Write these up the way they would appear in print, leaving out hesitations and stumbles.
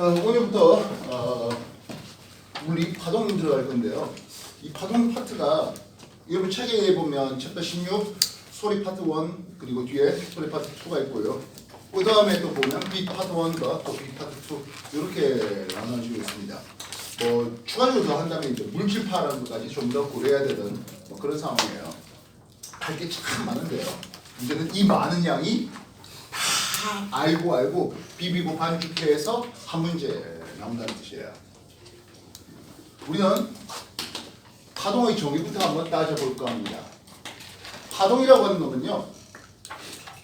오늘부터 물리 파동 들어갈 건데요. 이 파동 파트가 여러분 책에 보면 챕터 16 소리 파트 1 그리고 뒤에 소리 파트 2가 있고요. 그 다음에 또 보면 빛 파트 1과 또 빛 파트 2 이렇게 나눠지고 있습니다. 뭐 추가적으로 더 한다면 이제 물질파라는 것까지 좀 더 고려해야 되는 뭐 그런 상황이에요. 할 게 참 많은데요. 문제는 이 많은 양이 다 알고 비비고 반죽해서 한 문제 나온다는 뜻이에요. 우리는 파동의 정의부터 한번 따져볼까 합니다. 파동이라고 하는 놈은요,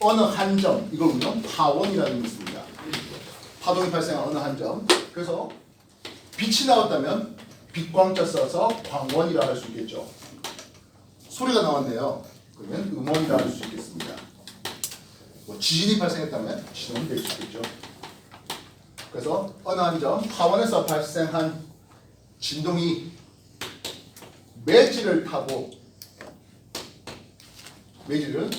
어느 한 점, 이걸 우리는 파원이라는 게 있습니다. 파동이 발생한 어느 한 점. 그래서 빛이 나왔다면 빛광자 써서 광원이라 할 수 있겠죠. 소리가 나왔네요. 그러면 음원이라 할 수 있겠습니다. 뭐 지진이 발생했다면 진원이 될 수 있겠죠. 그래서 어느 한 점, 파원에서 발생한 진동이 매질을 타고 매질은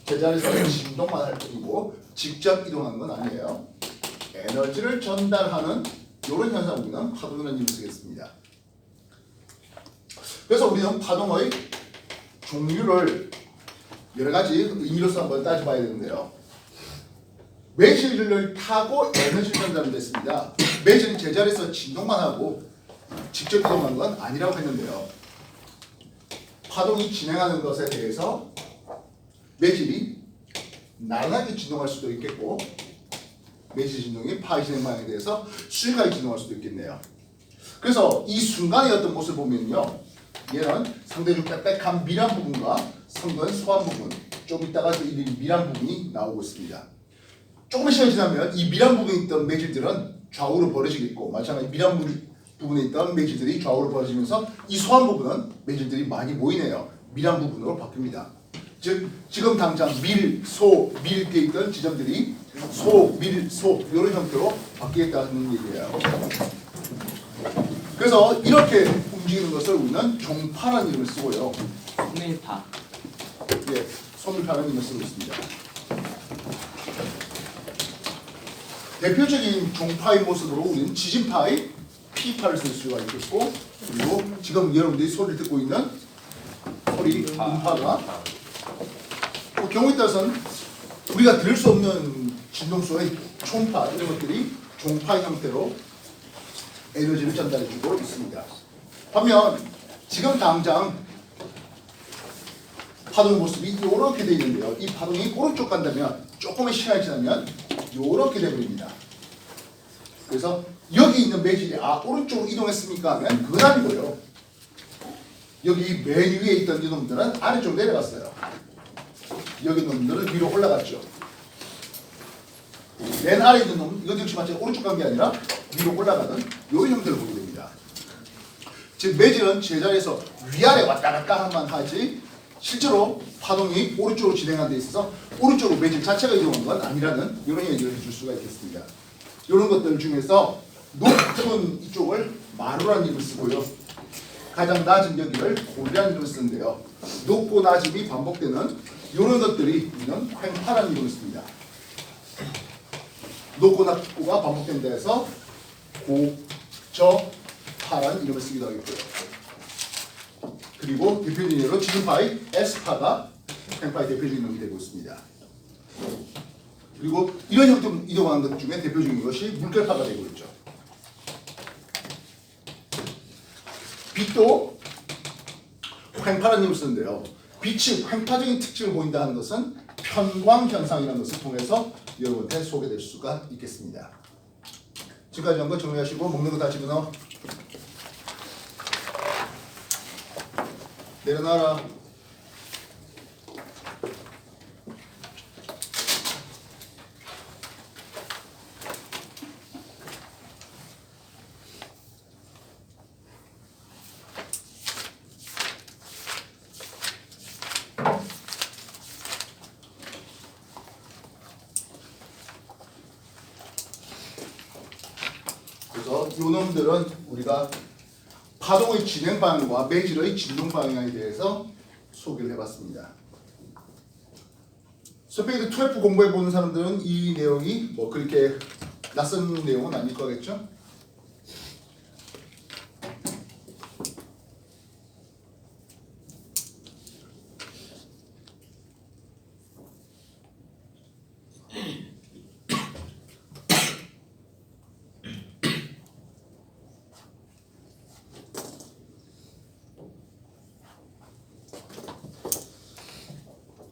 제자리에서 진동만 할 뿐이고 직접 이동하는 건 아니에요. 에너지를 전달하는 이런 현상 우리는 파동이라는 이름을 쓰겠습니다. 그래서 우리는 파동의 종류를 여러 가지 의미로서 한번 따져봐야 되는데요. 매질을 타고 에너지를 전달하는 됐습니다. 매질은 제자리에서 진동만 하고 직접 이동하는 건 아니라고 했는데요. 파동이 진행하는 것에 대해서 매질이 나른하게 진동할 수도 있겠고 매질 진동이 파의 진행 방향에 대해서 수직하게 진동할 수도 있겠네요. 그래서 이 순간의 어떤 모습을 보면요, 얘는 상대적으로 빽빽한 밀한 부분과 상대는 소한 부분, 좀 이따가 이 밀한 부분이 나오고 있습니다. 조금 시간이 지나면 이 밀한 부분에 있던 매질들은 좌우로 벌어지겠고 마찬가지 밀한 부분에 있던 매질들이 좌우로 벌어지면서 이 소한 부분은 매질들이 많이 모이네요. 밀한 부분으로 바뀝니다. 즉 지금 당장 밀, 소, 밀 돼 있던 지점들이 소, 밀, 소 이런 형태로 바뀌겠다는 얘기예요. 그래서 이렇게 움직이는 것을 우리는 종파라는 이름을 쓰고요. 소밀파. 예, 소밀파라는 이름을 쓰고 있습니다. 대표적인 종파의 모습으로 우리는 지진파의 P파를 쓸 수가 있겠고, 그리고 지금 여러분들이 소리를 듣고 있는 소리 음파가 또 경우에 따라서는 우리가 들을 수 없는 진동소의 초음파 이런 것들이 종파의 형태로 에너지를 전달해주고 있습니다. 반면 지금 당장 파동의 모습이 이렇게 되어 있는데요. 이 파동이 오른쪽 간다면 조금의 시간이 지나면 이렇게 되어버립니다. 그래서 여기 있는 매질이 오른쪽으로 이동했습니까 하면 그건 아니고요. 여기 맨 위에 있던 이 놈들은 아래쪽으로 내려갔어요. 여기 놈들은 위로 올라갔죠. 맨 아래 있는 놈은 이것 역시 마치 오른쪽 간 게 아니라 위로 올라가는 이런 형태를 보게 됩니다. 즉 매질은 제자리에서 위아래 왔다 갔다만 하지 실제로 파동이 오른쪽으로 진행하는 데 있어서 오른쪽으로 매질 자체가 이동한 건 아니라는 이런 얘기를 해줄 수가 있겠습니다. 이런 것들 중에서 높은 이쪽을 마루라는 이름을 쓰고요. 가장 낮은 여기를 고리라는 이름을 쓰는데요. 높고 낮음이 반복되는 이런 것들이 우리는 횡파라는 이름을 씁니다. 높고 낮고가 반복된다 해서 고저파라는 이름을 쓰기도 하겠고요. 그리고 대표적인 예로 지진파의 S파가 횡파의 대표적인 놈이 되고 있습니다. 그리고 이런 형태로 이동하는 것 중에 대표적인 것이 물결파가 되고 있죠. 빛도 횡파라는 이름을 쓰는데요. 빛이 횡파적인 특징을 보인다는 것은 편광 현상이라는 것을 통해서 여러분한테 소개될 수가 있겠습니다. 지금까지 한 거 정리하시고 먹는 거 다 집어넣어. 내려놔라. 그래서 이 놈들은 우리가 파동의 진행 방향과 매질의 진동 방향에 대해서 소개를 해봤습니다. 스페이드 12 공부해 보는 사람들은 이 내용이 뭐 그렇게 낯선 내용은 아닐 거겠죠?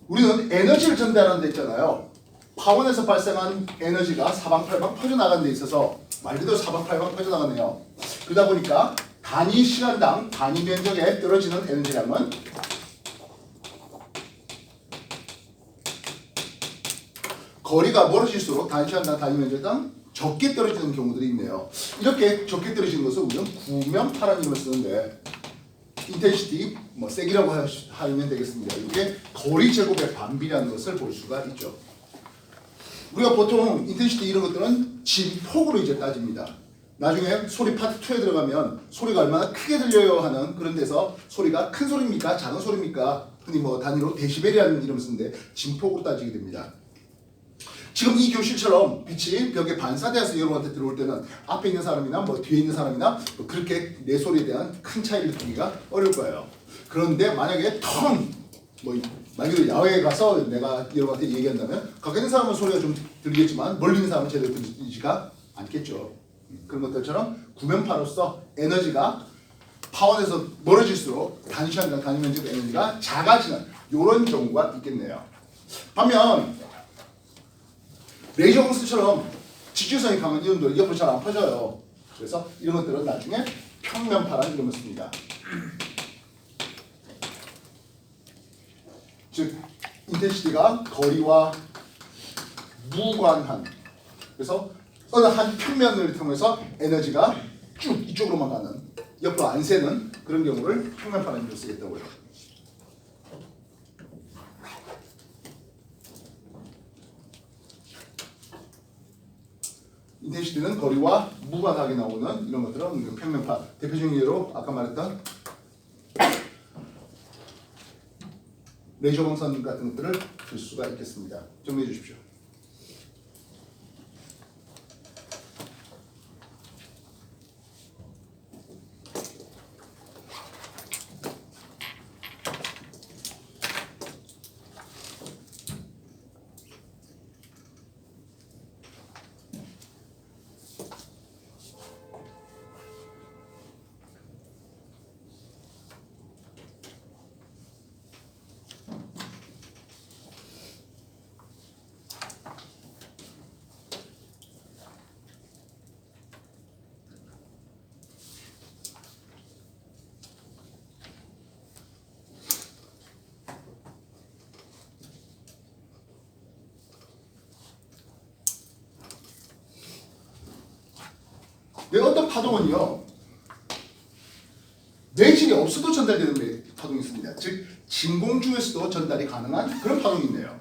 우리는 에너지를 전달하는 데 있잖아요. 파원에서 발생한 에너지가 사방팔방 퍼져나가는 데 있어서 말 그대로 사방팔방 퍼져나가네요. 그러다 보니까 단위 시간당 단위 면적에 떨어지는 에너지량은 거리가 멀어질수록 단위 시간당 단위 면적당 적게 떨어지는 경우들이 있네요. 이렇게 적게 떨어지는 것을 우리는 구면파라는 이름을 쓰는데 인텐시티, 세기라고 하면 되겠습니다. 이게 거리 제곱의 반비라는 것을 볼 수가 있죠. 우리가 보통 인텐시티 이런 것들은 진폭으로 이제 따집니다. 나중에 소리 파트 2에 들어가면 소리가 얼마나 크게 들려요 하는 그런 데서 소리가 큰 소리입니까? 작은 소리입니까? 흔히 단위로 데시벨이라는 이름을 쓰는데 진폭으로 따지게 됩니다. 지금 이 교실처럼 빛이 벽에 반사되어서 여러분한테 들어올 때는 앞에 있는 사람이나 뒤에 있는 사람이나 그렇게 내 소리에 대한 큰 차이를 두기가 어려울 거예요. 그런데 만약에 말 그대로 야외에 가서 내가 여러분한테 얘기한다면 가까이 있는 사람은 소리가 좀 들리겠지만 멀리 있는 사람은 제대로 들리지가 않겠죠. 그런 것들처럼 구면파로서 에너지가 파원에서 멀어질수록 단위 시간당 단위 면적 에너지가 작아지는 이런 경우가 있겠네요. 반면 레이저 공수처럼 직주성이 강한 이온들 옆으로 잘 안 퍼져요. 그래서 이런 것들은 나중에 평면파라는 이름을 씁니다. 즉 인텐시티가 거리와 무관한, 그래서 어느 한 평면을 통해서 에너지가 쭉 이쪽으로만 가는, 옆으로 안 새는 그런 경우를 평면파라는 이름을 쓰겠다고요. 인텐시티는 거리와 무관하게 나오는 이런 것들은 평면파. 대표적인 예로 아까 말했던 레이저 광선 같은 것들을 줄 수가 있겠습니다. 정리해 주십시오. 어떤 파동은요 매질이 없어도 전달되는 파동이 있습니다. 즉 진공중에서도 전달이 가능한 그런 파동이 있네요.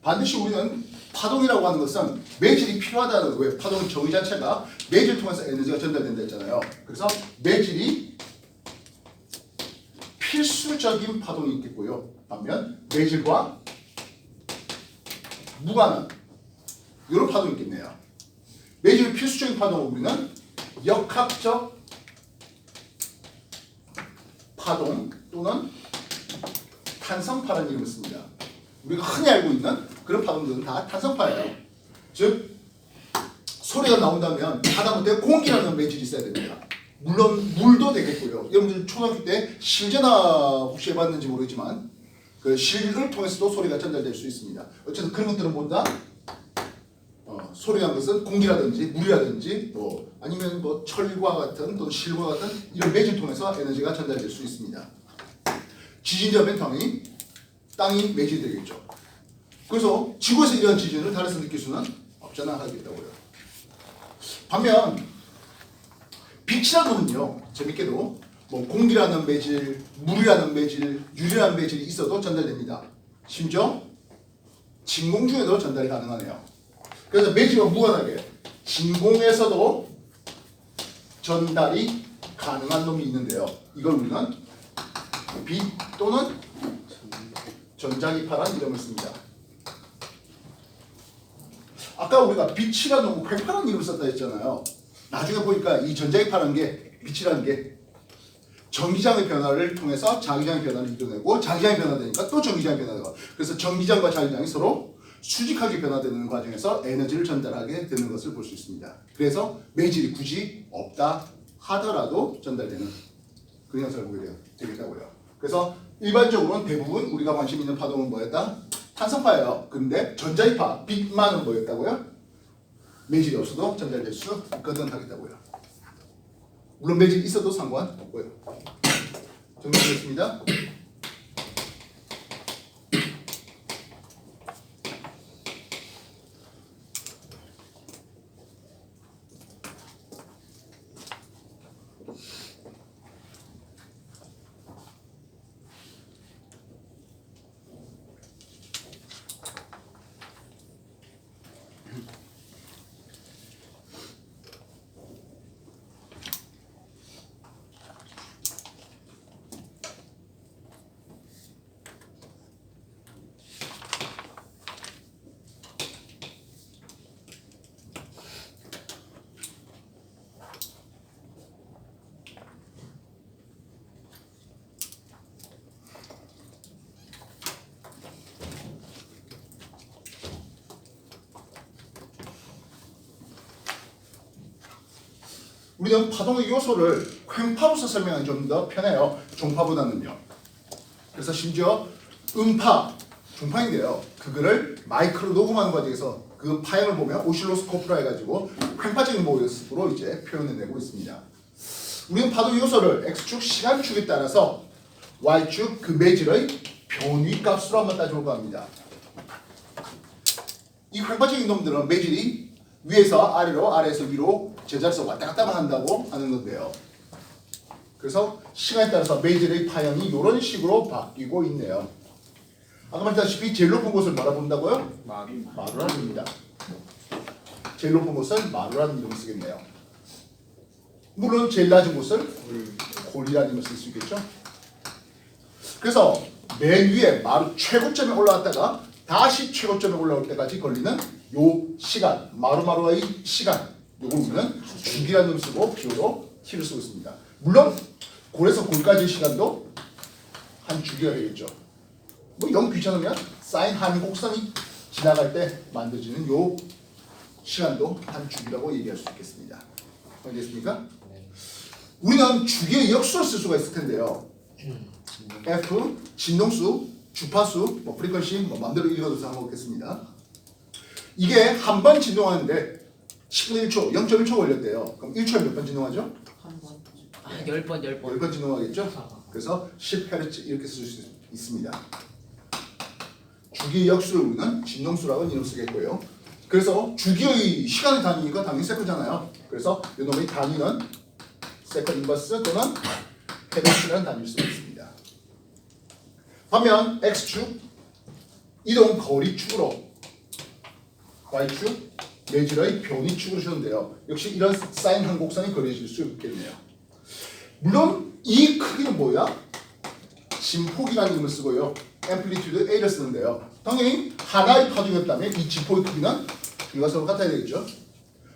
반드시 우리는 파동이라고 하는 것은 매질이 필요하다는, 왜? 파동의 정의 자체가 매질을 통해서 에너지가 전달된다 했잖아요. 그래서 매질이 필수적인 파동이 있겠고요. 반면 매질과 무관한 이런 파동이 있겠네요. 매질이 필수적인 파동을 우리는 역학적 파동 또는 탄성파라는 이름을 씁니다. 우리가 흔히 알고 있는 그런 파동들은 다 탄성파예요. 즉 소리가 나온다면 하다못해 공기라는 매질이 있어야 됩니다. 물론 물도 되겠고요. 여러분들 초등학교 때 실제나 혹시 해봤는지 모르겠지만 그 실을 통해서도 소리가 전달될 수 있습니다. 어쨌든 그런 것들은 모두 다 소리라는 것은 공기라든지 물이라든지 아니면 철과 같은 또는 실과 같은 이런 매질 통해서 에너지가 전달될 수 있습니다. 지진이라면 당연히 땅이 매질이 되겠죠. 그래서 지구에서 이러한 지진을 달에서 느낄 수는 없잖아 하겠다고요. 반면 빛이라는 것은요, 재밌게도 공기라는 매질, 물이라는 매질, 유리라는 매질이 있어도 전달됩니다. 심지어 진공중에도 전달이 가능하네요. 그래서 매질과 무관하게 진공에서도 전달이 가능한 놈이 있는데요. 이걸 우리는 빛 또는 전자기파라는 이름을 씁니다. 아까 우리가 빛이라는 놈 횡파라는 이름을 썼다 했잖아요. 나중에 보니까 이 전자기파라는 게 빛이라는 게 전기장의 변화를 통해서 자기장의 변화를 이뤄내고 자기장이 변화되니까 또 전기장이 변화되고 그래서 전기장과 자기장이 서로 수직하게 변화되는 과정에서 에너지를 전달하게 되는 것을 볼 수 있습니다. 그래서 매질이 굳이 없다 하더라도 전달되는 그런 현상을 보게 되겠다고요. 그래서 일반적으로는 대부분 우리가 관심 있는 파동은 뭐였다? 탄성파예요. 근데 전자기파, 빛만은 뭐였다고요? 매질이 없어도 전달될 수 있거든 하겠다고요. 물론 매질이 있어도 상관없고요. 정리되겠습니다. 우리는 파동의 요소를 횡파로서 설명하기 좀 더 편해요. 종파보다는요. 그래서 심지어 음파, 종파인데요. 그거를 마이크로 녹음하는 과정에서 그 파형을 보면 오실로스코프라 해가지고 횡파적인 모습으로 이제 표현해내고 있습니다. 우리는 파동 요소를 X축 시간축에 따라서 Y축 그 매질의 변위 값으로 한번 따져볼까 합니다. 이 횡파적인 놈들은 매질이 위에서 아래로 아래에서 위로 제자리에서 왔다 갔다 한다고 하는 건데요. 그래서 시간에 따라서 매질의 파형이 이런 식으로 바뀌고 있네요. 아까 말했다시피 제일 높은 곳을 뭐라 부른다고요? 마루라는 이름입니다. 제일 높은 곳을 마루라는 이름을 쓰겠네요. 물론 제일 낮은 곳을 골이라는 이름을 쓸 수 있겠죠. 그래서 맨 위에 마루 최고점에 올라왔다가 다시 최고점에 올라올 때까지 걸리는 요 시간, 마루마루의 시간, 요걸 우리는 주기라는 이름을 쓰고 기호로 t를 쓰고 있습니다. 물론 골에서 골까지의 시간도 한 주기가 되겠죠. 뭐 영 귀찮으면 사인 한 곡선이 지나갈 때 만들어지는 요 시간도 한 주기라고 얘기할 수 있겠습니다. 알겠습니까? 우리는 주기의 역수를 쓸 수가 있을 텐데요. F, 진동수, 주파수, 뭐 프리퀀시, 뭐 마음대로 읽어도 상관없겠습니다. 이게 한 번 진동하는데 10분의 1초, 0.1초 걸렸대요. 그럼 1초에 몇 번 진동하죠? 한 번. 10번. 10번 진동하겠죠? 그래서 10Hz 이렇게 쓸 수 있습니다. 주기의 역수를 우리는 진동수라고 이름 쓰겠고요. 그래서 주기의 시간의 단위가 당연히 세컨잖아요. 그래서 이놈의 단위는 세컨 인버스 또는 헤르츠라는 단위를 쓰고 있습니다. 반면 X축 이동 거리축으로 Y축 매질의 변위축으로 주는데요. 역시 이런 사인 한 곡선이 그려질 수 있겠네요. 물론 이 크기는 뭐야? 진폭이라는 이름을 쓰고요. 앰플리튜드 A를 쓰는데요. 당연히 하나의 파동이었다면 이 진폭의 크기는 이와 서로 같아야 되겠죠.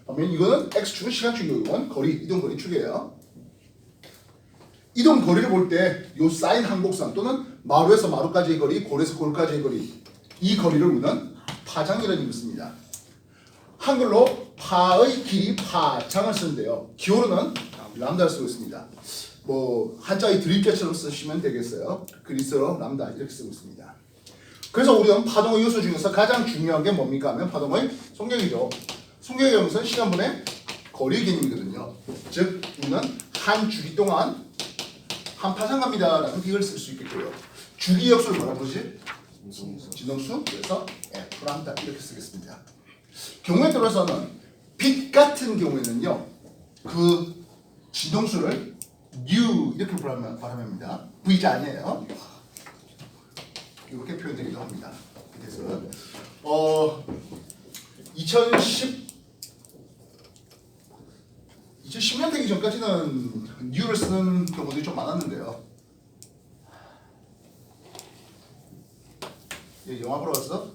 반면 이거는 X축은 시간축이고 이건 거리, 이동 거리 축이에요. 이동 거리를 볼 때 이 사인 한 곡선 또는 마루에서 마루까지의 거리, 골에서 골까지의 거리 이 거리를 우리는 파장이라는 이름을 씁니다. 한글로 파의 길이 파장을 쓰는데요. 기호로는 람다를 쓰고 있습니다. 뭐 한자의 드립자처럼 쓰시면 되겠어요. 그리스어로 람다 이렇게 쓰고 있습니다. 그래서 우리는 파동의 요소 중에서 가장 중요한 게 뭡니까 하면 파동의 속력이죠. 속력의 경우는 시간분의 거리 개념이거든요. 즉 우리는 한 주기 동안 한 파장 갑니다라는 비교를 쓸 수 있겠고요. 주기 역수를 뭐라 부르지? 진동수. 그래서 F 람다 이렇게 쓰겠습니다. 경우에 따라서는 빛 같은 경우에는요. 그 진동수를 U 이렇게 발음합니다. V자 아니에요. 이렇게 표현되기도 합니다. 그래서 2010년 되기 전까지는 U를 쓰는 경우들이 좀 많았는데요. 영화 보러 왔어?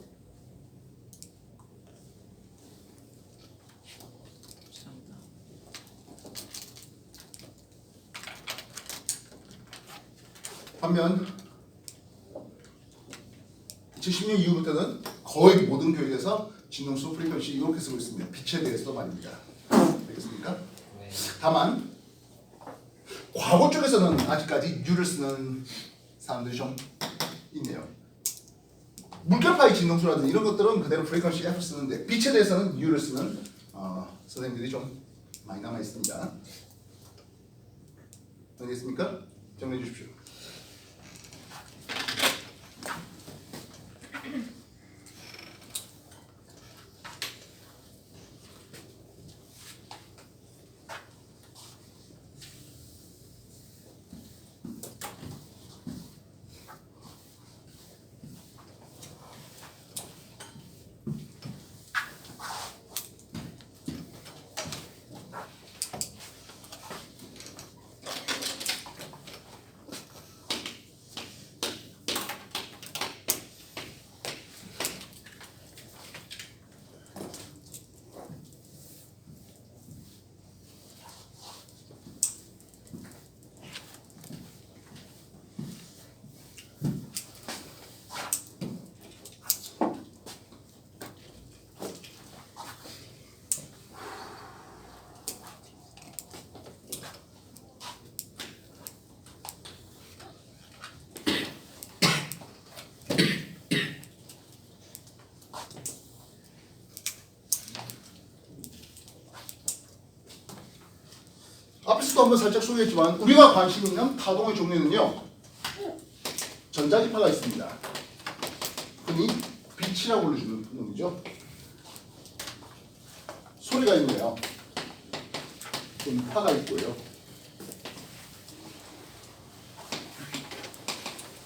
반면 2010년 이후부터는 거의 모든 교육에서 진동수 프리퀀시 이렇게 쓰고 있습니다. 빛에 대해서도 말입니다. 알겠습니까? 네. 다만 과거 쪽에서는 아직까지 U를 쓰는 사람들이 좀 있네요. 물결파의 진동수라든지 이런 것들은 그대로 프리퀀시 F 쓰는데 빛에 대해서는 U를 쓰는 선생님들이 좀 많이 남아 있습니다. 알겠습니까? 정리해 주십시오. 앞에서도 한번 살짝 소개했지만 우리가 관심 있는 파동의 종류는요. 전자기파가 있습니다. 흔히 빛이라고 불러주는 놈이죠. 소리가 있네요. 음파가 있고요.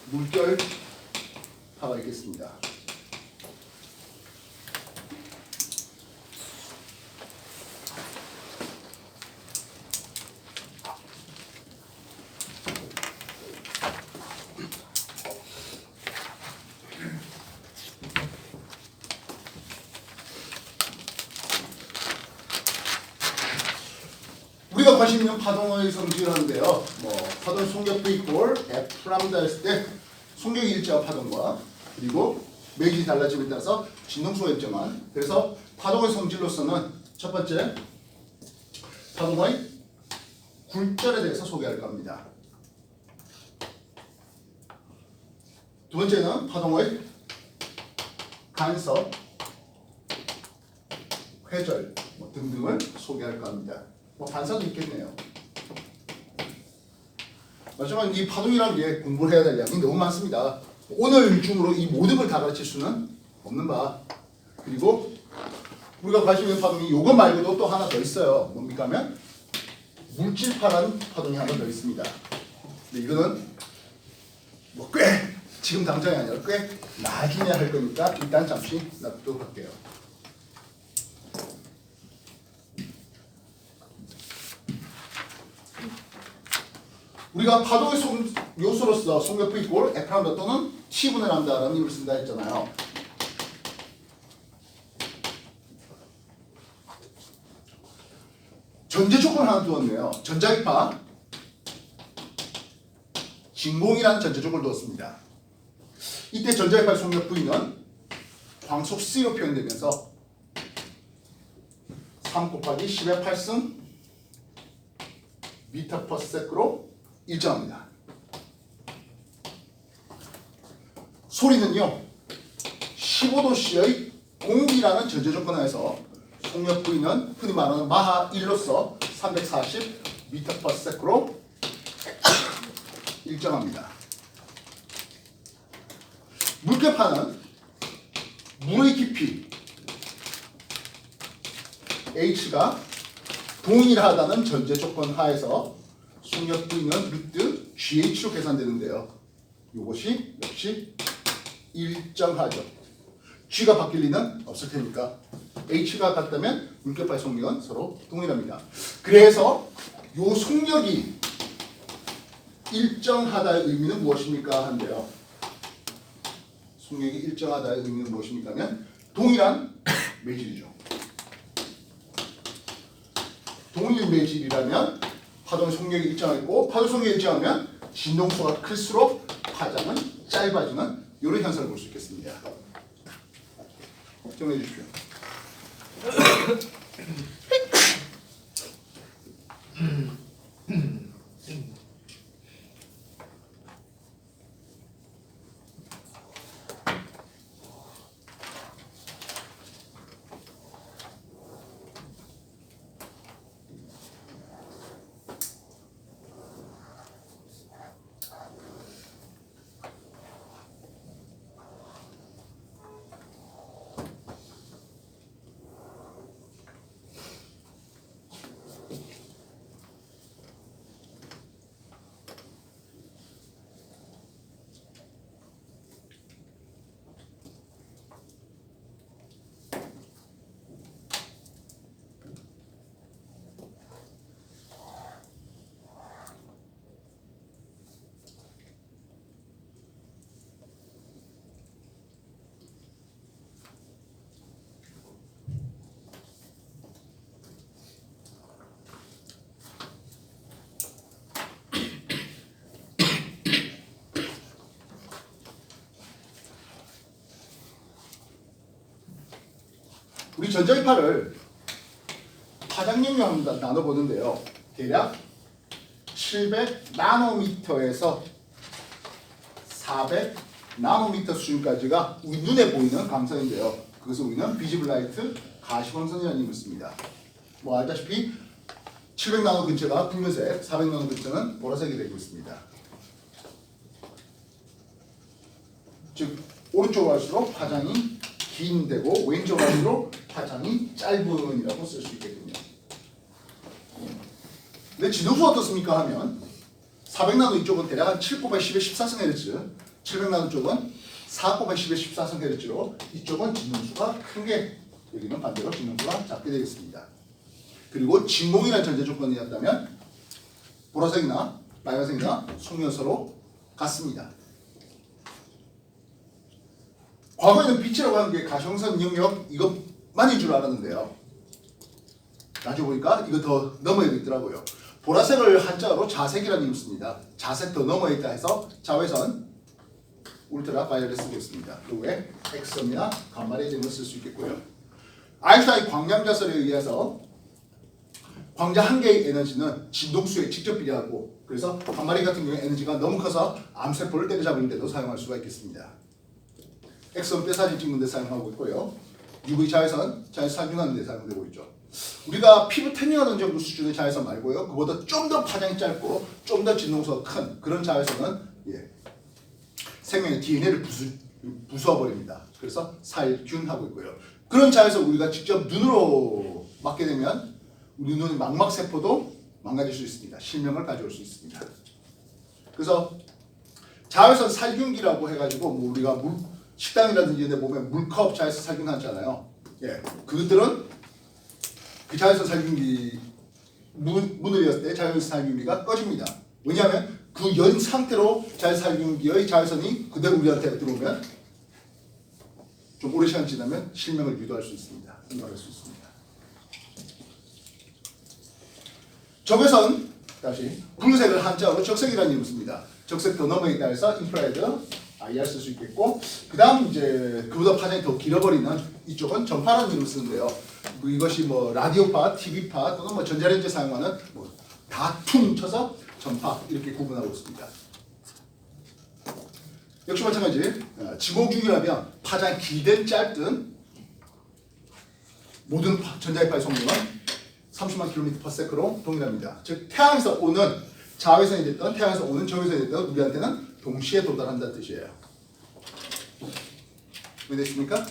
물결파가 있겠습니다. 우리가 관심 있는 파동의 성질을 하는데요. 파동 속력 V equal F 람다 했을 때 속력이 일정한 파동과 그리고 매질이 달라짐에 따라서 진동수가 일정한 그래서 파동의 성질로서는 첫 번째 파동의 굴절에 대해서 소개할까 합니다. 두 번째는 파동의 간섭, 회절 등등을 소개할까 합니다. 반사도 있겠네요. 하지만 이 파동이라는 게 공부를 해야 될 양이 너무 많습니다. 오늘 중으로 이 모든 걸 다 가르칠 수는 없는 바. 그리고 우리가 관심 있는 파동이 이거 말고도 또 하나 더 있어요. 뭡니까 하면 물질파라는 파동이 하나 더 있습니다. 근데 이거는 꽤 지금 당장이 아니라 꽤 나중에 할 거니까 일단 잠시 놔두도록 할게요. 우리가 파동의 요소로서 속력 V equal F 람다 또는 T분의 람다라는 힘을 쓴다 했잖아요. 전제 조건 하나 두었네요. 전자기파 진공이라는 전제 조건을 두었습니다. 이때 전자기파의 속력 V는 광속 C로 표현되면서 3 곱하기 10의 8승 미터 퍼 세크로 일정합니다. 소리는요 15도씨의 공기라는 전제 조건 하에서 속력 V는 흔히 말하는 마하 1로서 340 미터 퍼 세크로 일정합니다. 물결파는 물의 깊이 H가 동일하다는 전제 조건 하에서 속력 V는 루트 GH로 계산되는데요. 이것이 역시 일정하죠. G가 바뀔 리는 없을 테니까 H가 같다면 물결파의 속력은 서로 동일합니다. 그래서 이 속력이 일정하다의 의미는 무엇입니까? 한데요. 속력이 일정하다의 의미는 무엇입니까? 하면 동일한 매질이죠. 동일 매질이라면 파동의 속력이 일정하고 파동 속력이 일정하면 진동수가 클수록 파장은 짧아지는 이런 현상을 볼 수 있겠습니다. 정리해 주십시오. 우리 전자기파를 파장용량 한번 나눠보는데요. 대략 700 나노미터에서 400 나노미터 수준까지가 우리 눈에 보이는 광선인데요. 그것을 우리는 비지블 라이트 가시광선이라는 이름을 씁니다. 뭐 알다시피 700 나노 근처가 붉은색, 400 나노 근처는 보라색이 되고 있습니다. 즉 오른쪽으로 갈수록 파장이 긴 데고 왼쪽으로 갈수록 파장이 짧은이라고 쓸 수 있겠군요. 근데 진동수가 어떻습니까 하면 400나노 이쪽은 대략 한 7 곱하기 10의 14승헤르츠, 700나노 쪽은 4 곱하기 10의 14승헤르츠로 이쪽은 진동수가 큰 게 여기는 반대로 진동수가 작게 되겠습니다. 그리고 진공이라는 전제 조건이었다면 보라색이나 빨간색이나 속면서로 같습니다. 과거에는 빛이라고 하는 게 가시광선 영역 이것만인 줄 알았는데요. 나중에 보니까 이거 더 넘어야 있더라고요. 보라색을 한자로 자색이라는 이름을 씁니다. 자색 더 넘어야 있다 해서 자외선 울트라 바이올렛 쓰겠습니다. 그 외에 엑스선이나 감마레이 등을 쓸 수 있겠고요. 아인슈타인 광량자설에 의해서 광자 한 개의 에너지는 진동수에 직접 비례하고 그래서 감마레이 같은 경우에 에너지가 너무 커서 암세포를 때려잡는 데도 사용할 수가 있겠습니다. 엑스선 뼈사진 찍는 데 사용하고 있고요. UV 자외선 살균하는 데 사용되고 있죠. 우리가 피부 태닝하는 정도 수준의 자외선 말고요. 그보다 좀 더 파장이 짧고 좀 더 진동수가 큰 그런 자외선은 생명의 DNA를 부숴버립니다. 그래서 살균하고 있고요. 그런 자외선 우리가 직접 눈으로 맞게 되면 우리 눈의 망막세포도 망가질 수 있습니다. 실명을 가져올 수 있습니다. 그래서 자외선 살균기라고 해가지고 뭐 우리가 식당이라든지 이런 데 보면 물컵 자외선 살균하잖아요. 그들은 그 자외선 살균기 문을 열었을 때 자외선 살균기가 꺼집니다. 왜냐하면 그 연 상태로 자외선 살균기의 자외선이 그대로 우리한테 들어오면 좀 오래 시간 지나면 실명을 유도할 수 있습니다. 유도할 수 있습니다. 적외선 다시 붉은색을 한자로 적색이라는 이름을 씁니다. 적색 더 넘어 있다 해서 인프라레드 IR 쓸 수 있겠고 그 다음 이제 그보다 파장이 더 길어버리는 이쪽은 전파라는 이름을 쓰는데요. 이것이 뭐 라디오파, TV파 또는 뭐 전자레인지 사용하는 뭐 다 퉁쳐서 전파 이렇게 구분하고 있습니다. 역시 마찬가지 진공중이라면 파장이 길든 짧든 모든 전자기파의 속력은 30만 km/s로 동일합니다. 즉 태양에서 오는 자외선이 됐든 태양에서 오는 적외선이 됐든 우리한테는 동시에 도달한다는 뜻이에요. 이해됐습니까?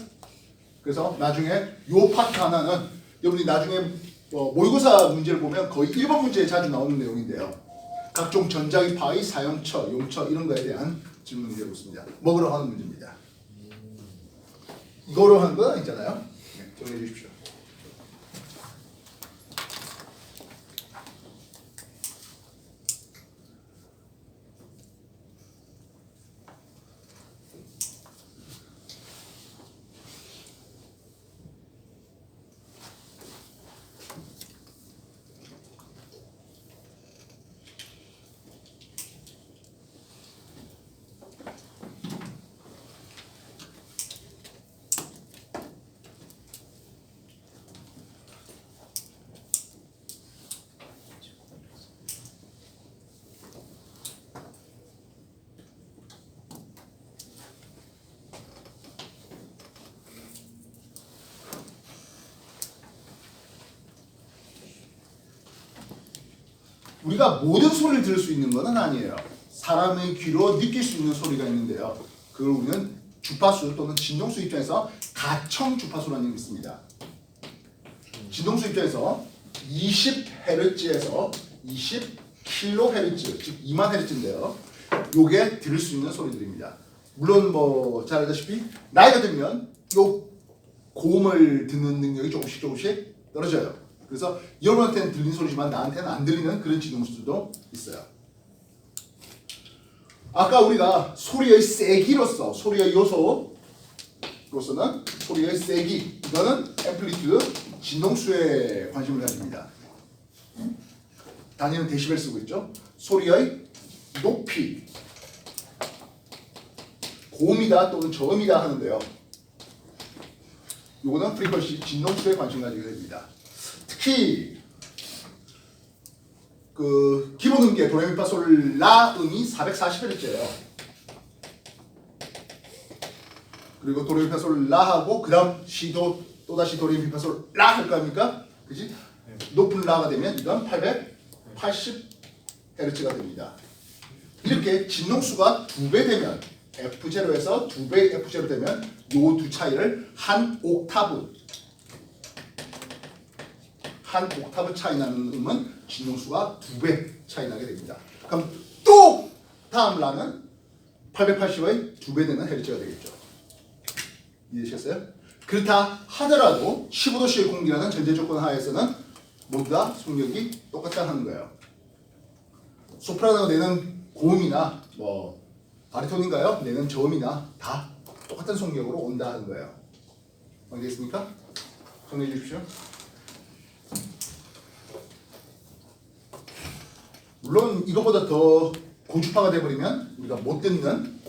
그래서 나중에 요 파트 하나는 여러분이 나중에 모의고사 문제를 보면 거의 1번 문제에 자주 나오는 내용인데요. 각종 전자기파의 사용처, 용처 이런 거에 대한 질문이 되고 있습니다. 먹으러 하는 문제입니다. 이거로 하는 거 있잖아요. 정리해 주십시오. 우리가 모든 소리를 들을 수 있는 것은 아니에요. 사람의 귀로 느낄 수 있는 소리가 있는데요. 그걸 우리는 주파수 또는 진동수 입장에서 가청 주파수라는 게 있습니다. 진동수 입장에서 20Hz에서 20kHz, 즉 2만 Hz인데요. 요게 들을 수 있는 소리들입니다. 물론 뭐 잘 알다시피 나이가 들면 요 고음을 듣는 능력이 조금씩 떨어져요. 그래서 여러분한테는 들리는 소리지만 나한테는 안 들리는 그런 진동수도 있어요. 아까 우리가 소리의 세기로서 소리의 요소로서는 소리의 세기, 이거는 앰플리튜드 진동수에 관심을 가집니다. 단위는 데시벨 쓰고 있죠. 소리의 높이, 고음이다 또는 저음이다 하는데요. 요거는 프리퀀시 진동수에 관심 가지게 됩니다. 특히 그 기본 음계 도레미파솔라 음이 440Hz예요. 그리고 도레미파솔라하고 그 다음 시도 또다시 도레미파솔라 할 거 아닙니까? 그지? 높은 라가 되면 이건 880Hz가 됩니다. 이렇게 진동수가 2배 되면 F0에서 2배 F0 되면 요 두 차이를 한 옥타브 차이 나는 음은 진동수가 2배 차이 나게 됩니다. 그럼 또 다음 라는 880의 2배 되는 헤르츠가 되겠죠. 이해되셨어요? 그렇다 하더라도 15도씨의 공기라는 전제 조건 하에서는 모두 다 속력이 똑같다는 거예요. 소프라노가 내는 고음이나 뭐 바리톤인가요? 내는 저음이나 다 똑같은 속력으로 온다 하는 거예요. 알겠습니까? 정리해 주십시오. 물론 이것보다 더 고주파가 돼버리면 우리가 못 듣는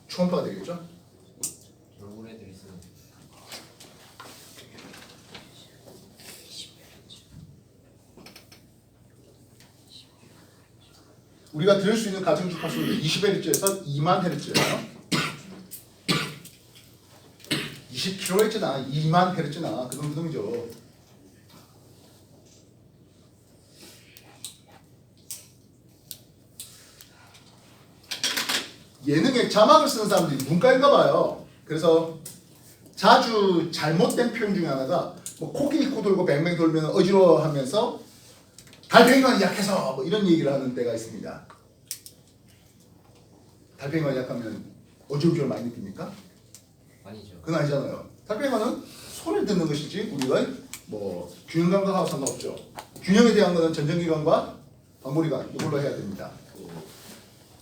초음파가 되겠죠. 얼굴 애들 있으면 우리가 들을 수 있는 가정 주파수는 20Hz에서 2만 Hz예요. 20kHz나 2만 Hz나 그 정도죠. 예능에 자막을 쓰는 사람들이 문과인가 봐요. 그래서 자주 잘못된 표현 중에 하나가 뭐 코끼리 코 돌고 뱅뱅 돌면 어지러워하면서 달팽이관이 약해서 뭐 이런 얘기를 하는 때가 있습니다. 달팽이관이 약하면 어지럽지를 많이 느낍니까? 아니죠. 그건 아니잖아요. 달팽이관은 소리를 듣는 것이지 우리가 뭐 균형감각하고 상관없죠. 균형에 대한 것은 전정기관과 방모리관 이걸로 해야 됩니다.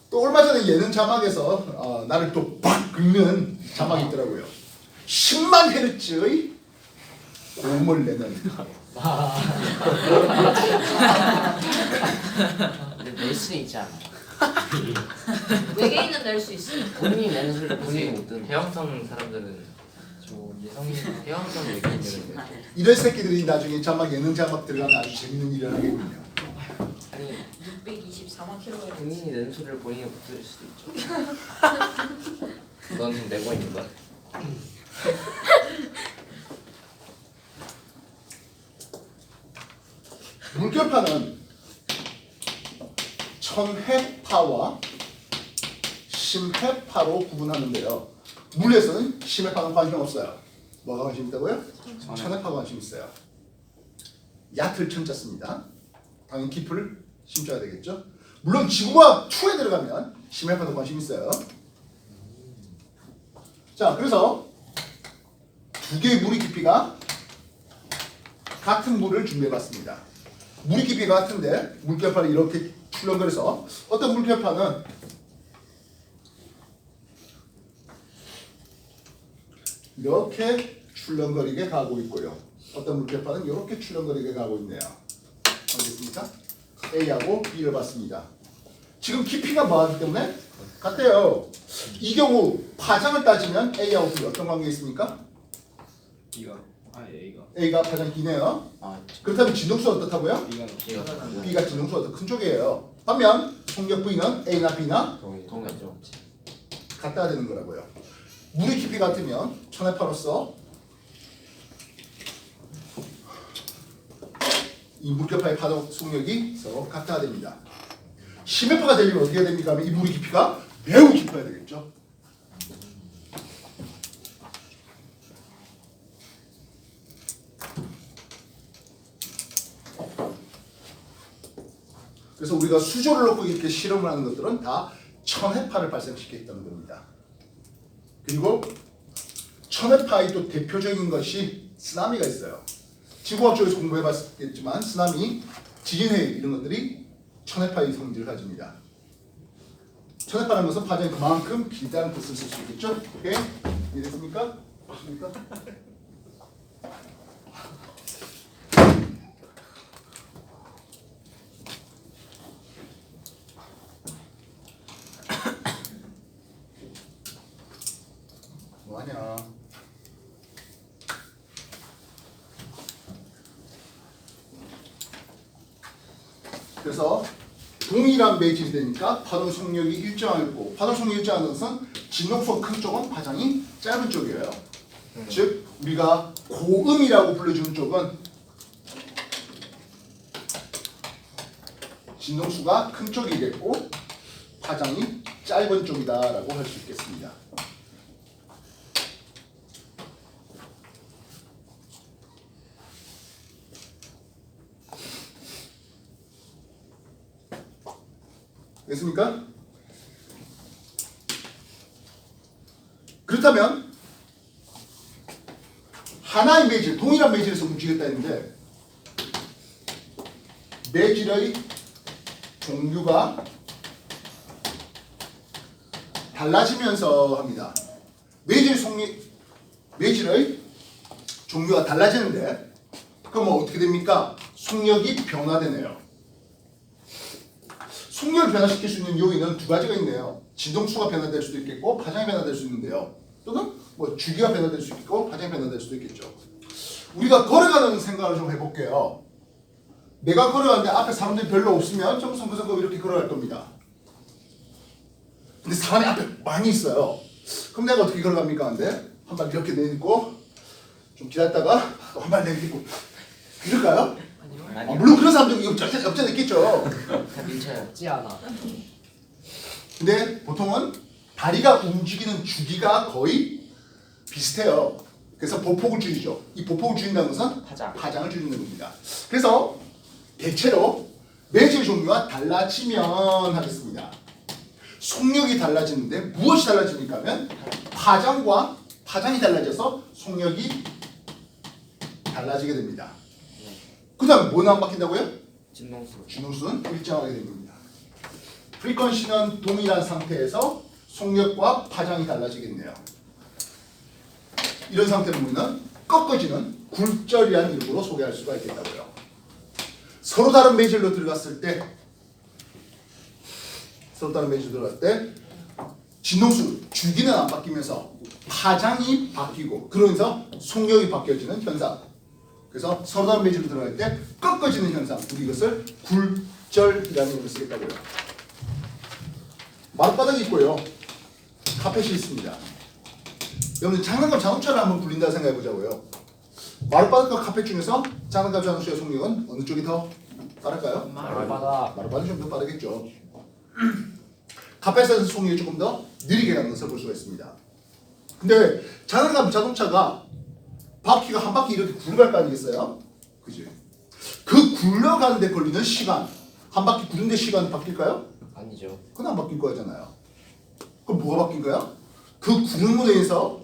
또 얼마 전에 예능 자막에서 나를 또 팍 긁는 자막이 있더라고요. 10만 헤르츠의 고음을 내는 근데 낼 수는 있지 않아. 외계인은 낼 수 있어요. 본인이 내는 소리를 본인이 못 듣는. 해왕성 사람들은 저 예성이 해왕성 외계인들은 이런 새끼들이 나중에 자막 예능 자막 들어가면 아주 재밌는 일을 하겠군요. 아니 624만 본인이 내는 소리를 본인이 못 들을 수도 있죠. 넌 지금 내고 있는 거야? 물결파는 천회파와 심회파로 구분하는데요. 물에서는 심회파는 관심 없어요. 뭐가 관심 있다고요? 천회파가 관심 있어요. 얕을 천자 씁니다. 당연히 깊을 심자가 되겠죠. 물론 지구가 2에 들어가면 심해파도 관심 있어요. 자, 그래서 두 개의 무리 깊이가 같은 물을 준비해봤습니다. 무리 깊이가 같은데 물결파를 이렇게 출렁거려서 어떤 물결파는 이렇게 출렁거리게 가고 있고요. 어떤 물결파는 이렇게 출렁거리게 가고 있네요. 알겠습니까? A하고 B를 봤습니다. 지금 깊이가 뭐하기 때문에 같아요. 이 경우 파장을 따지면 A하고 B 어떤 관계 있습니까? A가 파장 기네요. 그렇다면 진동수는 어떻다고요? B가 진동수가 더 큰 쪽이에요. 반면 속력 V는 A나 B나 동의죠. 같아야 되는 거라고요. 물의 깊이 같으면 천회파로서 이 물결파의 파동 속력이 서로 같아야 됩니다. 10m가 되려면 어떻게 됩니까? 하면 이 물의 깊이가 매우 깊어야 되겠죠. 그래서 우리가 수조를 놓고 이렇게 실험을 하는 것들은 다 1000회파를 발생시켰다는 겁니다. 그리고 1000회파의 또 대표적인 것이 쓰나미가 있어요. 지구학 쪽에서 공부해봤겠지만 쓰나미, 지진해일 이런 것들이 1000회파의 성질을 가집니다. 1000회파라는 것은 파장이 그만큼 길다는 뜻을 쓸 수 있겠죠? 오케이? 이해됐습니까? 맞습니까? 뭐하냐? 그래서 동일한 매질이 되니까 파동 속력이 일정하고 파동 속력이 일정한 것은 진동수가 큰 쪽은 파장이 짧은 쪽이에요. 즉 우리가 고음이라고 불러주는 쪽은 진동수가 큰 쪽이겠고 파장이 짧은 쪽이다라고 할 수 있겠습니다. 됐습니까? 그렇다면 하나의 매질, 동일한 매질에서 움직였다 했는데 매질의 종류가 달라지면서 합니다. 매질의 종류가 달라지는데 그럼 어떻게 됩니까? 속력이 변화되네요. 속력을 변화시킬 수 있는 요인은 두 가지가 있네요. 진동수가 변화될 수도 있겠고 파장이 변화될 수 있는데요. 또는 뭐 주기가 변화될 수 있고 파장이 변화될 수도 있겠죠. 우리가 걸어가는 생각을 좀 해볼게요. 내가 걸어가는데 앞에 사람들이 별로 없으면 좀 성큼성큼 이렇게 걸어갈 겁니다. 근데 사람이 앞에 많이 있어요. 그럼 내가 어떻게 걸어갑니까? 근데 한 발 이렇게 내딛고 좀 기다렸다가 또 한 발 내딛고 이럴까요? 아니요. 물론 그런 사람들이 없잖아 있겠죠. 다 밀쳐요. 없지 않아. 근데 보통은 다리가 움직이는 주기가 거의 비슷해요. 그래서 보폭을 줄이죠. 이 보폭을 줄인다는 것은 파장을 줄이는 겁니다. 그래서 대체로 매질 종류가 달라지면 하겠습니다. 속력이 달라지는데 무엇이 달라집니까 하면 파장이 달라져서 속력이 달라지게 됩니다. 그 다음 뭐는 안 바뀐다고요? 진동수. 진동수는 일정하게 됩니다. 프리퀀시는 동일한 상태에서 속력과 파장이 달라지겠네요. 이런 상태를 우리는 꺾어지는 굴절이라는 이름으로 소개할 수가 있겠다고요. 서로 다른 매질로 들어갔을 때 진동수 주기는 안 바뀌면서 파장이 바뀌고 그러면서 속력이 바뀌어지는 현상. 그래서 서로 다른 매질로 들어갈 때 꺾어지는 현상. 우리 이것을 굴절이라는 이름을 쓰겠다고요. 마룻바닥이 있고요. 카펫이 있습니다. 여러분 장난감 자동차를 한번 굴린다 생각해 보자고요. 마룻바닥과 카펫 중에서 장난감 자동차의 속력은 어느 쪽이 더 빠를까요? 마룻바닥. 마룻바닥이 좀 더 빠르겠죠. 카펫에서 속력이 조금 더 느리게 가는 것을 볼 수가 있습니다. 근데 장난감 자동차가 바퀴가 한 바퀴 이렇게 굴러갈 거 아니겠어요? 그지? 그 굴러가는 데 걸리는 시간, 한 바퀴 구는데 시간 바뀔까요? 아니죠. 그건 안 바뀔 거잖아요. 그럼 뭐가 바뀐 거야? 그 구름으로 인해서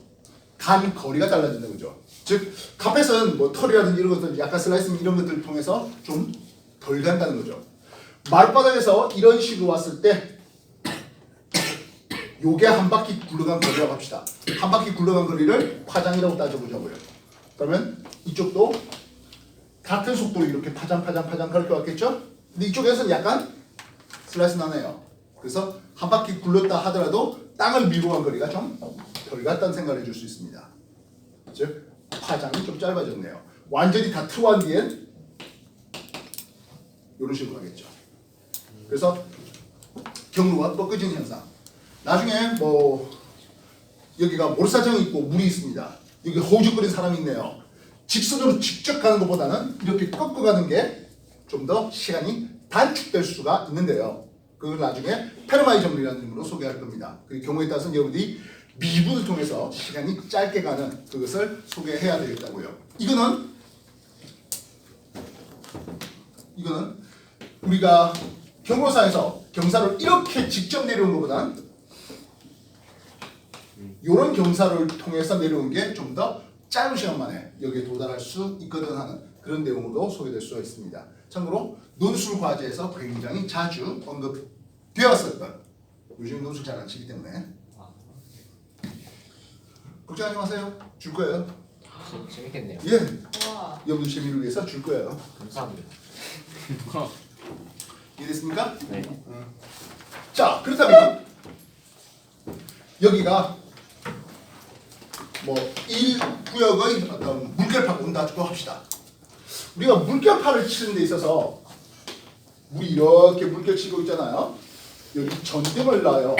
간 거리가 달라진다는 거죠. 즉 카펫은 뭐 털이라든지 이런 것들, 약간 슬라이싱 이런 것들을 통해서 좀 덜 간다는 거죠. 마룻바닥에서 이런 식으로 왔을 때 요게 한 바퀴 굴러간 거리라고 합시다. 한 바퀴 굴러간 거리를 파장이라고 따져보자고요. 그러면 이쪽도 같은 속도로 이렇게 파장 그렇게 왔겠죠? 근데 이쪽에서는 약간 슬라이스 나네요. 그래서 한 바퀴 굴렀다 하더라도 땅을 밀고 간 거리가 좀 덜 갔다는 생각을 해줄 수 있습니다. 즉 파장이 좀 짧아졌네요. 완전히 다 트완 뒤엔 이런 식으로 가겠죠. 그래서 경로가 꺾어지는 현상. 나중에 뭐 여기가 모래사장이 있고 물이 있습니다. 여기 허우적거리는 사람이 있네요. 직선으로 직접 가는 것보다는 이렇게 꺾어가는 게 좀 더 시간이 단축될 수가 있는데요. 그걸 나중에 페르마이저물이라는 이름으로 소개할 겁니다. 그 경우에 따라서는 여러분들이 미분을 통해서 시간이 짧게 가는 그것을 소개해야 되겠다고요. 이거는 우리가 경로상에서 경사를 이렇게 직접 내려온 것보다는 이런 경사를 통해서 내려온 게 좀 더 짧은 시간 만에 여기에 도달할 수 있거든 하는 그런 내용으로 소개될 수가 있습니다. 참고로 논술 과제에서 굉장히 자주 언급되었었던, 요즘 논술 잘 안 치기 때문에 걱정하지 마세요. 줄 거예요. 재밌겠네요. 예, 와. 여러분 재미를 위해서 줄 거예요. 감사합니다. 이해됐습니까? 네. 자, 그렇다면 여기가 뭐 1구역의 어떤 물결파가 온다고 합시다. 우리가 물결파를 치는 데 있어서 물이 이렇게 물결 치고 있잖아요. 여기 전등을 놔요.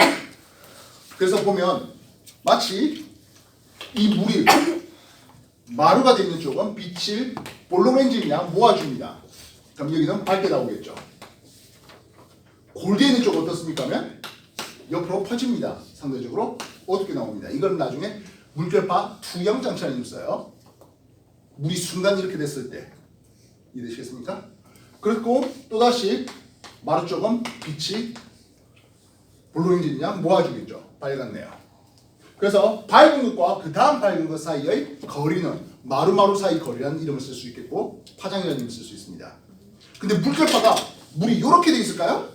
그래서 보면 마치 이 물이 마루가 되어 있는 쪽은 빛을 볼륨엔진이랑 모아줍니다. 그럼 여기는 밝게 나오겠죠. 골드에 있는 쪽 어떻습니까? 하면 옆으로 퍼집니다. 상대적으로 어둡게 나옵니다. 이건 나중에 물결파 투영 장치라는 이름 써요. 물이 순간 이렇게 됐을 때 이해되시겠습니까? 그리고 또다시 마루 쪽은 빛이 볼륨엔진이랑 모아주겠죠. 빨갛네요. 그래서 밝은 것과 그 다음 밝은 것 사이의 거리는 마루 사이 거리라는 이름을 쓸 수 있겠고 파장이라는 이름을 쓸 수 있습니다. 근데 물결파가 물이 이렇게 돼 있을까요?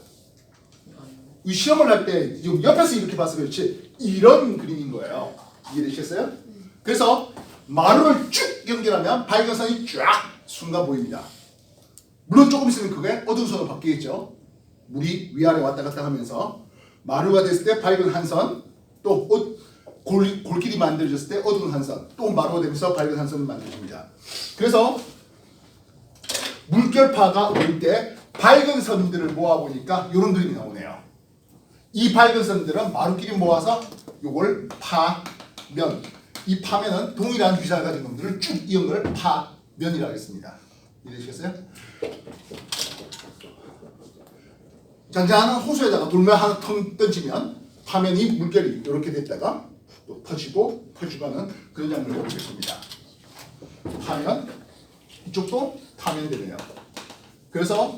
이 시험을 할 때 옆에서 이렇게 봐서 그렇지 이런 그림인 거예요. 이해되시겠어요? 그래서 마루를 쭉 연결하면 밝은 선이 쫙 순간 보입니다. 물론 조금 있으면 그게 어두운 선으로 바뀌겠죠. 물이 위아래 왔다 갔다 하면서 마루가 됐을 때 밝은 한 선, 또 골길이 만들어졌을 때 어두운 한 선, 또 마루가 되면서 밝은 한 선이 만들어집니다. 그래서 물결파가 올 때 밝은 선들을 모아보니까 이런 그림이 나오네요. 이 밝은 선들은 마루끼리 모아서 요걸 파면, 이 파면은 동일한 위상을 가진 놈들을 쭉 이은 걸 파면이라고 했습니다. 이해되시겠어요? 잔잔한 호수에다가 돌멩이 하나 텅 던지면 파면이 물결이 이렇게 됐다가 또 퍼지고 퍼지고는 그런 장면을 보겠습니다. 파면, 이쪽도 파면 되네요. 그래서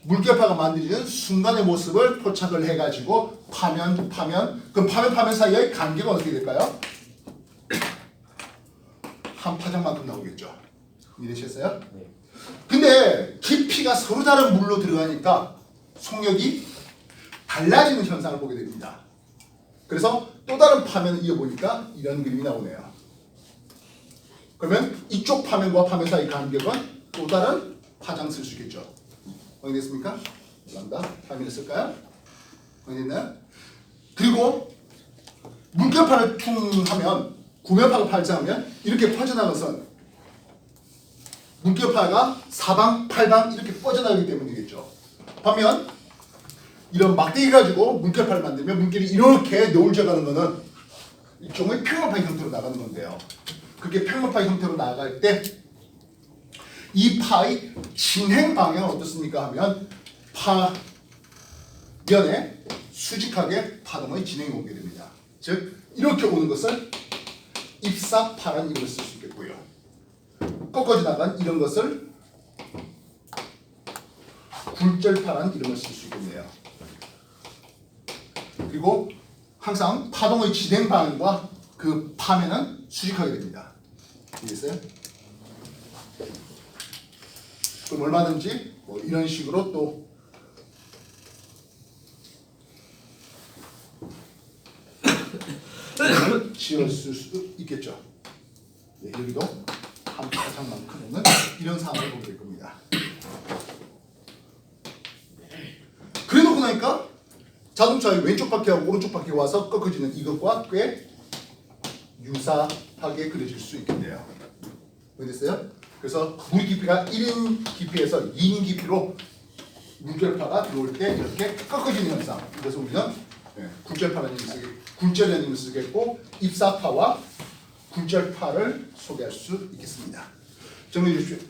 물결파가 만들어지는 순간의 모습을 포착을 해가지고 파면, 그럼 파면 사이의 간격은 어떻게 될까요? 한 파장만큼 나오겠죠. 이해되셨어요? 네. 근데 깊이가 서로 다른 물로 들어가니까 속력이 달라지는 현상을 보게 됩니다. 그래서 또 다른 파면을 이어보니까 이런 그림이 나오네요. 그러면 이쪽 파면과 파면 사이 간격은 또 다른 파장 쓸 수 있겠죠. 확인됐습니까? 람다 파면을 쓸까요? 확인됐나요? 그리고 물결파를 퉁 하면 구면파가 발생하면 이렇게 퍼져나가는 선, 물결파가 사방, 팔방 이렇게 뻗어나가기 때문이겠죠. 반면 이런 막대기 가지고 물결파를 만들면 물결이 이렇게 노을져가는 거는 일종의 평면파 형태로 나가는 건데요. 그렇게 평면파 형태로 나갈 때 이 파의 진행 방향은 어떻습니까? 하면 파면에 수직하게 파동의 진행이 오게 됩니다. 즉 이렇게 오는 것을 입사파라는 이름을 쓸 수 있겠고요. 꺾어져 나간 이런 것을 굴절파라는 이름을 쓸 수 있겠네요. 그리고 항상 파동의 진행 방향과 그 파면은 수직하게 됩니다. 이해했어요? 그럼 얼마든지 뭐 이런 식으로 또 지었을 수도 있겠죠. 네, 여기도 한 파장만큼은 이런 상황을 보게 될 겁니다. 그래놓고 나니까 자동차의 왼쪽 바퀴하고 오른쪽 바퀴 와서 꺾어지는 이것과 꽤 유사하게 그려질 수 있겠네요. 됐어요? 그래서 물 깊이가 1인 깊이에서 2인 깊이로 물결파가 들어올 때 이렇게 꺾어지는 현상. 그래서 우리는 굴절파라는 이름을 쓰겠고 입사파와 굴절파를 소개할 수 있겠습니다. 정리해 주십시오.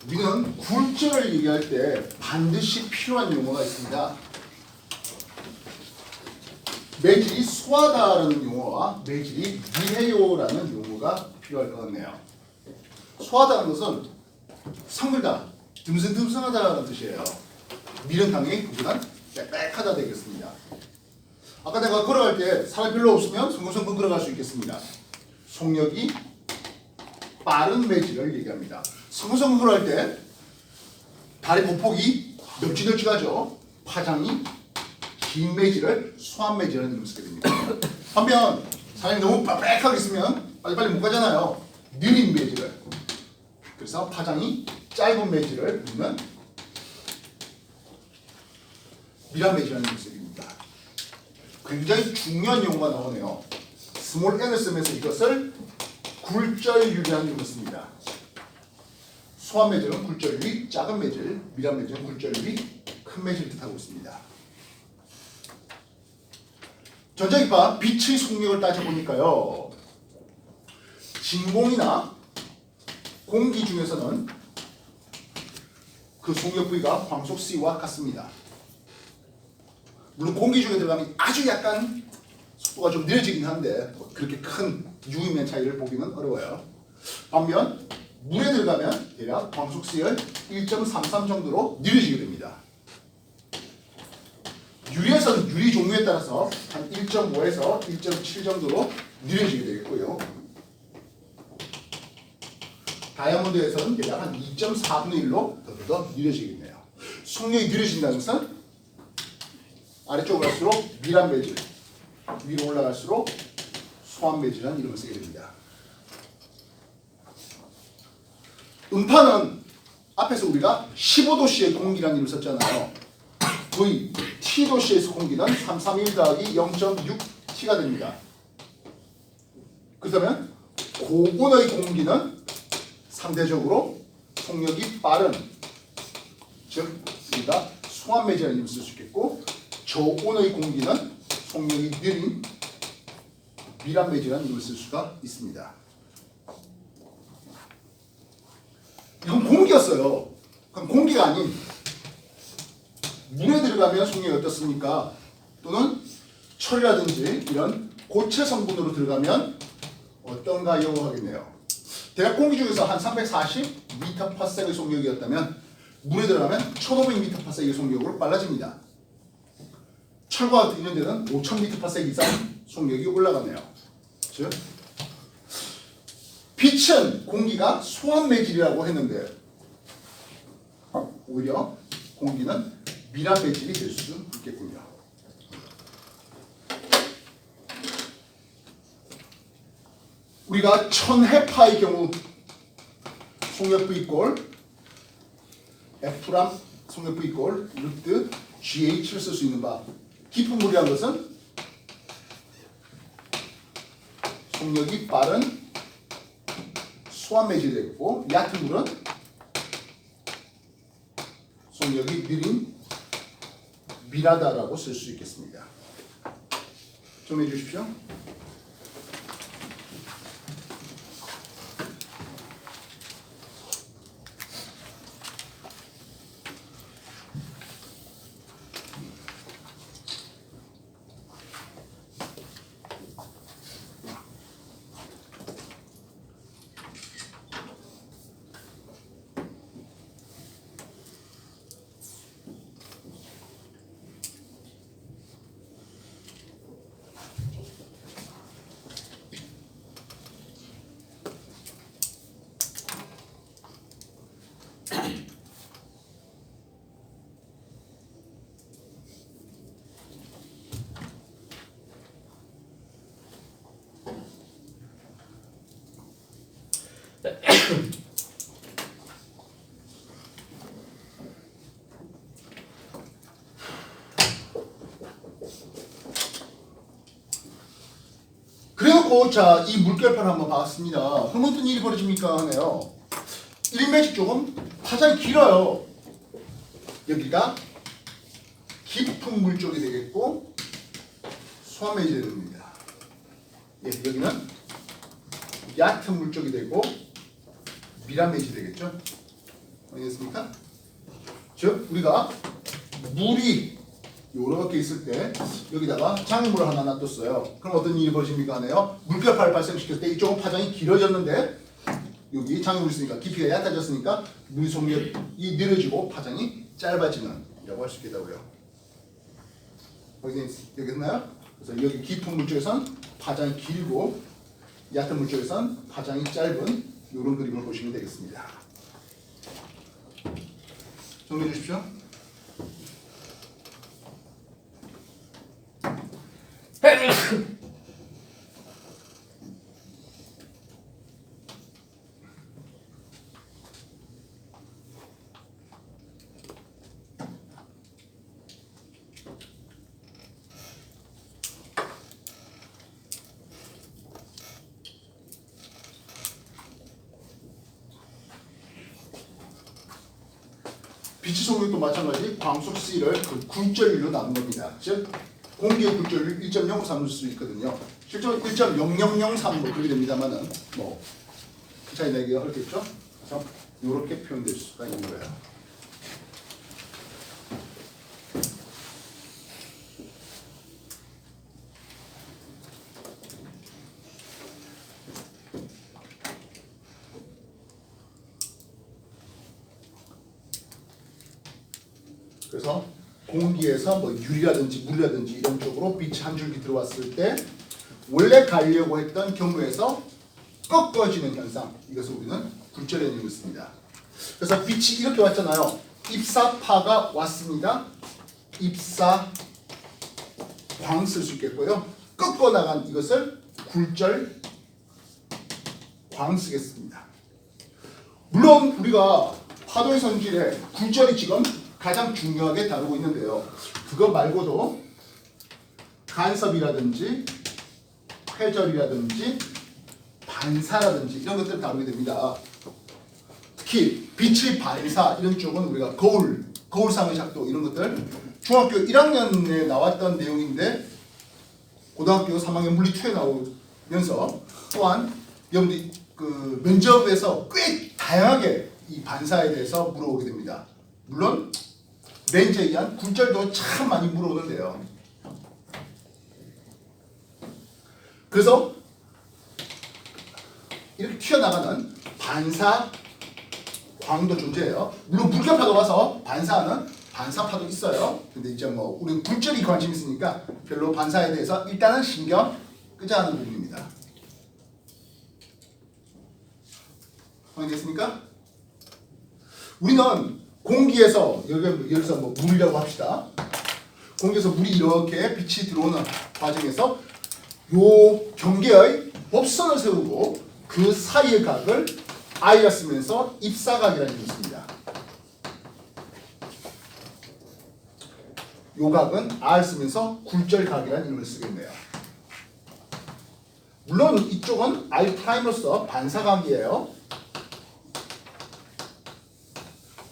우리는 굴절을 얘기할 때 반드시 필요한 용어가 있습니다. 매질이 소하다라는 용어와 매질이 미해요라는 용어가 필요할 것 같네요. 소하다는 것은 성글다, 듬성듬성하다라는 뜻이에요. 밀은 당연히 그보단 빽빽하다 되겠습니다. 아까 내가 걸어갈 때 사람이 별로 없으면 성큼성큼 걸어갈 수 있겠습니다. 속력이 빠른 매질을 얘기합니다. 성큼성큼 걸어갈 때 다리 보폭이 널찍널찍하죠. 파장이 긴 매질을 소한 매질이라는 이름을 쓰게 됩니다. 반면 사람이 너무 빽빽하게 있으면 빨리빨리 못 가잖아요. 느린 매질을. 그래서 파장이 짧은 매질을 부르는 미란 매질이라는 이름을 쓰게 됩니다. 굉장히 중요한 용어가 나오네요. 스몰 n을 쓰면서 이것을 굴절율이라는 이름을 씁니다. 소한 매질은 굴절율이 작은 매질, 미란 매질은 굴절율이 큰 매질을 뜻하고 있습니다. 전자기파 빛의 속력을 따져보니까요. 진공이나 공기 중에서는 그 속력 부위가 광속 C와 같습니다. 물론 공기 중에 들어가면 아주 약간 속도가 좀 느려지긴 한데 그렇게 큰 유의미한 차이를 보기는 어려워요. 반면 물에 들어가면 대략 광속 C를 1.33 정도로 느려지게 됩니다. 유리에서는 유리 종류에 따라서 한 1.5에서 1.7 정도로 느려지게 되겠고요. 다이아몬드에서는 대략 한 2.4분의 1로 더 느려지겠네요. 속력이 느려진다는 것은 아래쪽으로 갈수록 미란 매질, 위로 올라갈수록 소한 매질이라는 이름을 쓰게 됩니다. 음파는 앞에서 우리가 15도씨의 공기라는 이름을 썼잖아요. V, T도씨에서 공기는 331 더하기 0.6T가 됩니다. 그렇다면 고온의 공기는 상대적으로 속력이 빠른, 즉 우리가 소한 매질이라는 이름을 쓸 수 있겠고, 저온의 공기는 속력이 느린 미란 매질이라는 이름을 쓸 수가 있습니다. 이건 공기였어요. 그럼 공기가 아닌 물에 들어가면 속력이 어떻습니까? 또는 철이라든지 이런 고체 성분으로 들어가면 어떤가요? 하겠네요. 대략 공기 중에서 한 340m/s의 속력이었다면 물에 들어가면 1500m/s의 속력으로 빨라집니다. 철과 같은 이런 데는 5000m/s 이상 속력이 올라가네요. 즉 빛은 공기가 소한 매질이라고 했는데 오히려 공기는 미란 매질이 될 수 있겠군요. 우리가 1000헤파의 경우 속력부 이꼴 F랑 속력부 이꼴 루트 GH를 쓸 수 있는 바, 깊은 물이라는 것은 속력이 빠른 소한 매질이 되겠고, 얕은 물은 속력이 느린 미라다라고 쓸 수 있겠습니다. 좀 해주십시오. 그래갖고 자, 이 물결판 한번 봤습니다. 그럼 어떤 일이 벌어집니까 하네요. 1매직 쪽은 파장이 길어요. 여기가 깊은 물 쪽이 되겠고 소한 매질이 됩니다. 예, 여기는 얕은 물 쪽이 되고 미란 매질이 되겠죠. 알겠습니까? 즉 우리가 물이 이렇게 있을 때 여기다가 장애물을 하나 놔뒀어요. 그럼 어떤 일이 벌어집니까 하네요. 물결파를 발생시켰을 때 이쪽은 파장이 길어졌는데 여기 장애물이 있으니까 깊이가 얕아졌으니까 물 속력이 느려지고 파장이 짧아지는 이라고 할 수 있겠다고요. 여기있나요? 그래서 여기 깊은 물쪽에선 파장이 길고 얕은 물쪽에선 파장이 짧은 이런 그림을 보시면 되겠습니다. 정리해 주십시오. 빛의 속력도 마찬가지 광속 C를 그 굴절율로 나눈 겁니다. 즉 공기의 굴절율 1.0으로 삼을 수 있거든요. 실제로 1.0003 뭐 그렇게 됩니다만은 뭐 그 차이 내기가 어렵겠죠. 그래서 이렇게 표현될 수가 있는 거예요. 그래서 공기에서 뭐 유리라든지 물이라든지 이런 쪽으로 빛이 한 줄기 들어왔을 때 원래 가려고 했던 경우에서 꺾어지는 현상, 이것을 우리는 굴절의 의미를 씁니다. 그래서 빛이 이렇게 왔잖아요. 입사파가 왔습니다. 입사 광 쓸 수 있겠고요. 꺾어 나간 이것을 굴절 광 쓰겠습니다. 물론 우리가 파도의 성질에 굴절이 지금 가장 중요하게 다루고 있는데요. 그거 말고도 간섭이라든지 회절이라든지 반사라든지 이런 것들을 다루게 됩니다. 특히 빛의 반사 이런 쪽은 우리가 거울상의 작도 이런 것들 중학교 1학년에 나왔던 내용인데 고등학교 3학년 물리 2에 나오면서 또한 여러분들이 그 면접에서 꽤 다양하게 이 반사에 대해서 물어보게 됩니다. 물론 렌즈에 의한 굴절도 참 많이 물어오는데요. 그래서 이렇게 튀어나가는 반사 광도 존재해요. 물론 물결파도 와서 반사하는 반사파도 있어요. 근데 이제 뭐 우리는 굴절이 관심 있으니까 별로 반사에 대해서 일단은 신경 끄자 하는 부분입니다. 알겠습니까? 우리는 공기에서 여기서 뭐 물이라고 합시다. 공기에서 물이 이렇게 빛이 들어오는 과정에서 요 경계의 법선을 세우고 그 사이의 각을 I라 쓰면서 입사각이라는 이름을 씁니다. 요 각은 R 쓰면서 굴절각이라는 이름을 쓰겠네요. 물론 이쪽은 R'로서 반사각이에요.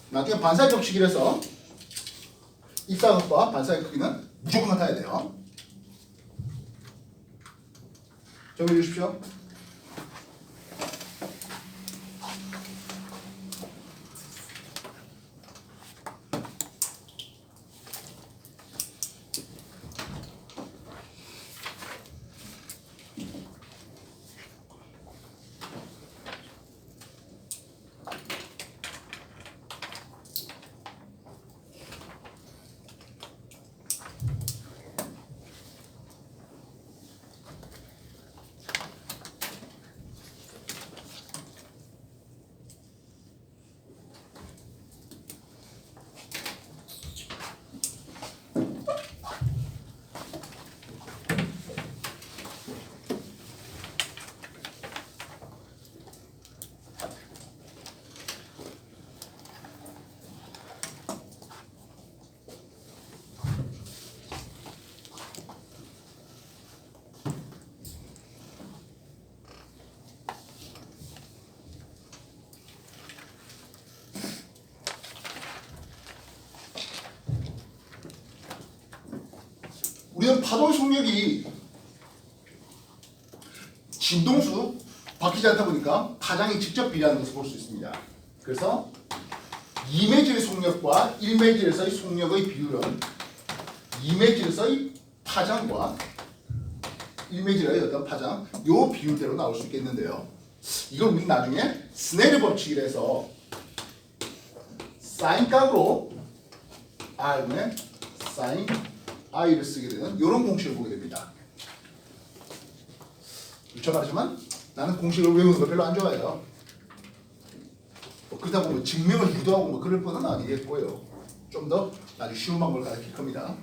나중에 반사의 법칙이라서 입사각과 반사의 크기는 무조건 같아야 돼요. 정리해 주십시오. 우리는 파도의 속력이 진동수 바뀌지 않다 보니까 파장이 직접 비례하는 것을 볼 수 있습니다. 그래서 2매질의 속력과 1매질에서의 속력의 비율은 2매질에서의 파장과 1매질의 어떤 파장 요 비율대로 나올 수 있겠는데요. 이걸 우리 나중에 스넬의 법칙이라 해서 사인 값으로 R분의 사인 I를 쓰게 되는 이런 공식을 보게 됩니다. 그렇죠 말하지만 나는 공식을 외우는 거 별로 안 좋아해요. 그러다 보면 증명을 유도하고 뭐 그럴 뻔은 아니겠고요. 좀 더 아주 쉬운 방법을 가르칠 겁니다.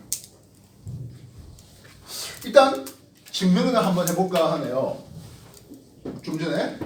일단 증명을 한번 해볼까 하네요. 좀 전에